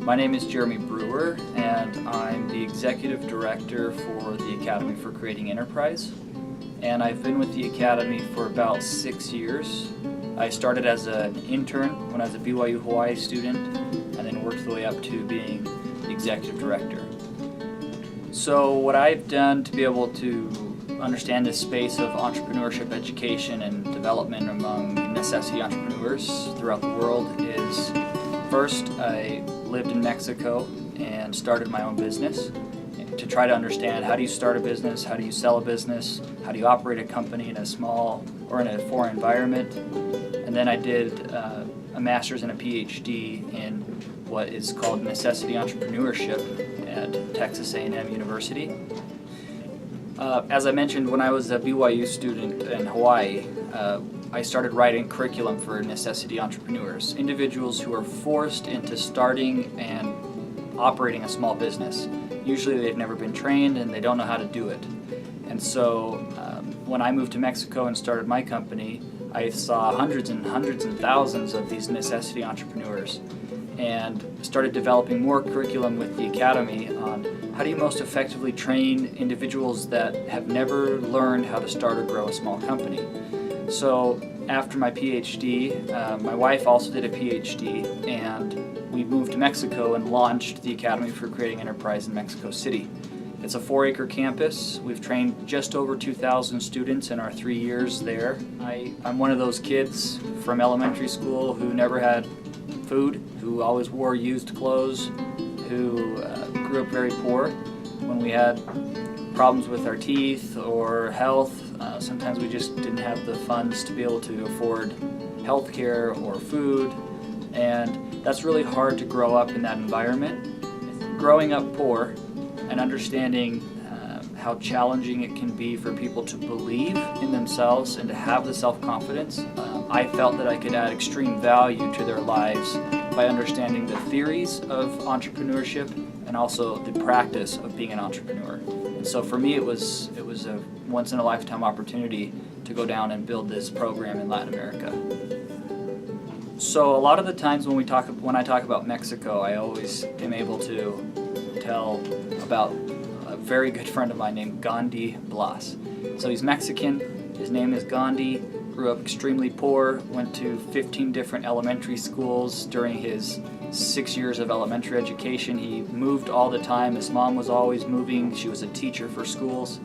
My name is Jeremi Brewer, and I'm the Executive Director for the Academy for Creating Enterprise. And I've been with the Academy for about 6 years. I started as an intern when I was a BYU Hawaii student, and then worked the way up to being the Executive Director. So what I've done to be able to understand this space of entrepreneurship education and development among necessity entrepreneurs throughout the world is, first, I lived in Mexico and started my own business to try to understand how do you start a business, how do you sell a business, how do you operate a company in a small or in a foreign environment. And then I did a master's and a PhD in what is called necessity entrepreneurship at Texas A&M University. As I mentioned, when I was a BYU student in Hawaii, I started writing curriculum for necessity entrepreneurs, individuals who are forced into starting and operating a small business. Usually they've never been trained and they don't know how to do it. And so when I moved to Mexico and started my company, I saw hundreds and thousands of these necessity entrepreneurs and started developing more curriculum with the Academy on how do you most effectively train individuals that have never learned how to start or grow a small company. So after my PhD, my wife also did a PhD, and we moved to Mexico and launched the Academy for Creating Enterprise in Mexico City. It's a 4-acre campus. We've trained just over 2,000 students in our 3 years there. I'm one of those kids from elementary school who never had food, who always wore used clothes, who grew up very poor. When we had problems with our teeth or health, sometimes we just didn't have the funds to be able to afford health care or food, and that's really hard to grow up in that environment. Growing up poor and understanding how challenging it can be for people to believe in themselves and to have the self-confidence, I felt that I could add extreme value to their lives by understanding the theories of entrepreneurship and also the practice of being an entrepreneur. And so for me, it was a once-in-a-lifetime opportunity to go down and build this program in Latin America. So a lot of the times when I talk about Mexico, I always am able to tell about a very good friend of mine named Gandhi Blas. So he's Mexican, his name is Gandhi, grew up extremely poor, went to 15 different elementary schools during his 6 years of elementary education. He moved all the time. His mom was always moving. She was a teacher for schools.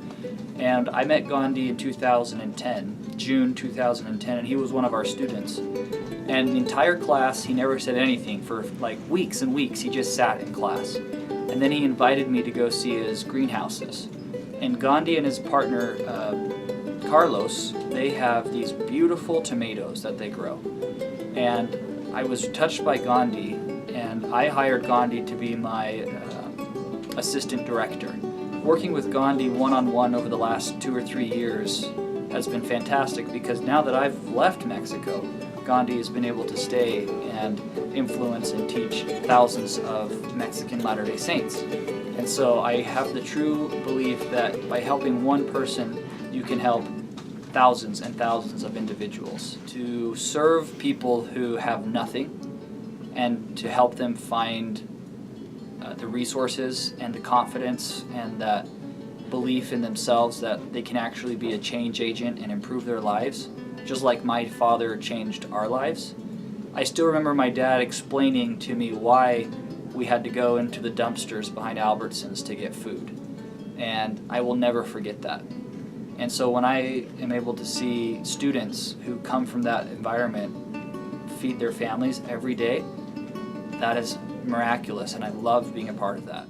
And I met Gandhi in 2010, June 2010, and he was one of our students. And the entire class, he never said anything for like weeks and weeks. He just sat in class. And then he invited me to go see his greenhouses. And Gandhi and his partner, Carlos, they have these beautiful tomatoes that they grow. And I was touched by Gandhi, and I hired Gandhi to be my assistant director. Working with Gandhi one-on-one over the last 2 or 3 years has been fantastic, because now that I've left Mexico, Gandhi has been able to stay and influence and teach thousands of Mexican Latter-day Saints. And so I have the true belief that by helping one person, you can help thousands and thousands of individuals. To serve people who have nothing and to help them find the resources and the confidence and that belief in themselves that they can actually be a change agent and improve their lives, just like my father changed our lives. I still remember my dad explaining to me why we had to go into the dumpsters behind Albertsons to get food, and I will never forget that. And so when I am able to see students who come from that environment feed their families every day, that is miraculous, and I love being a part of that.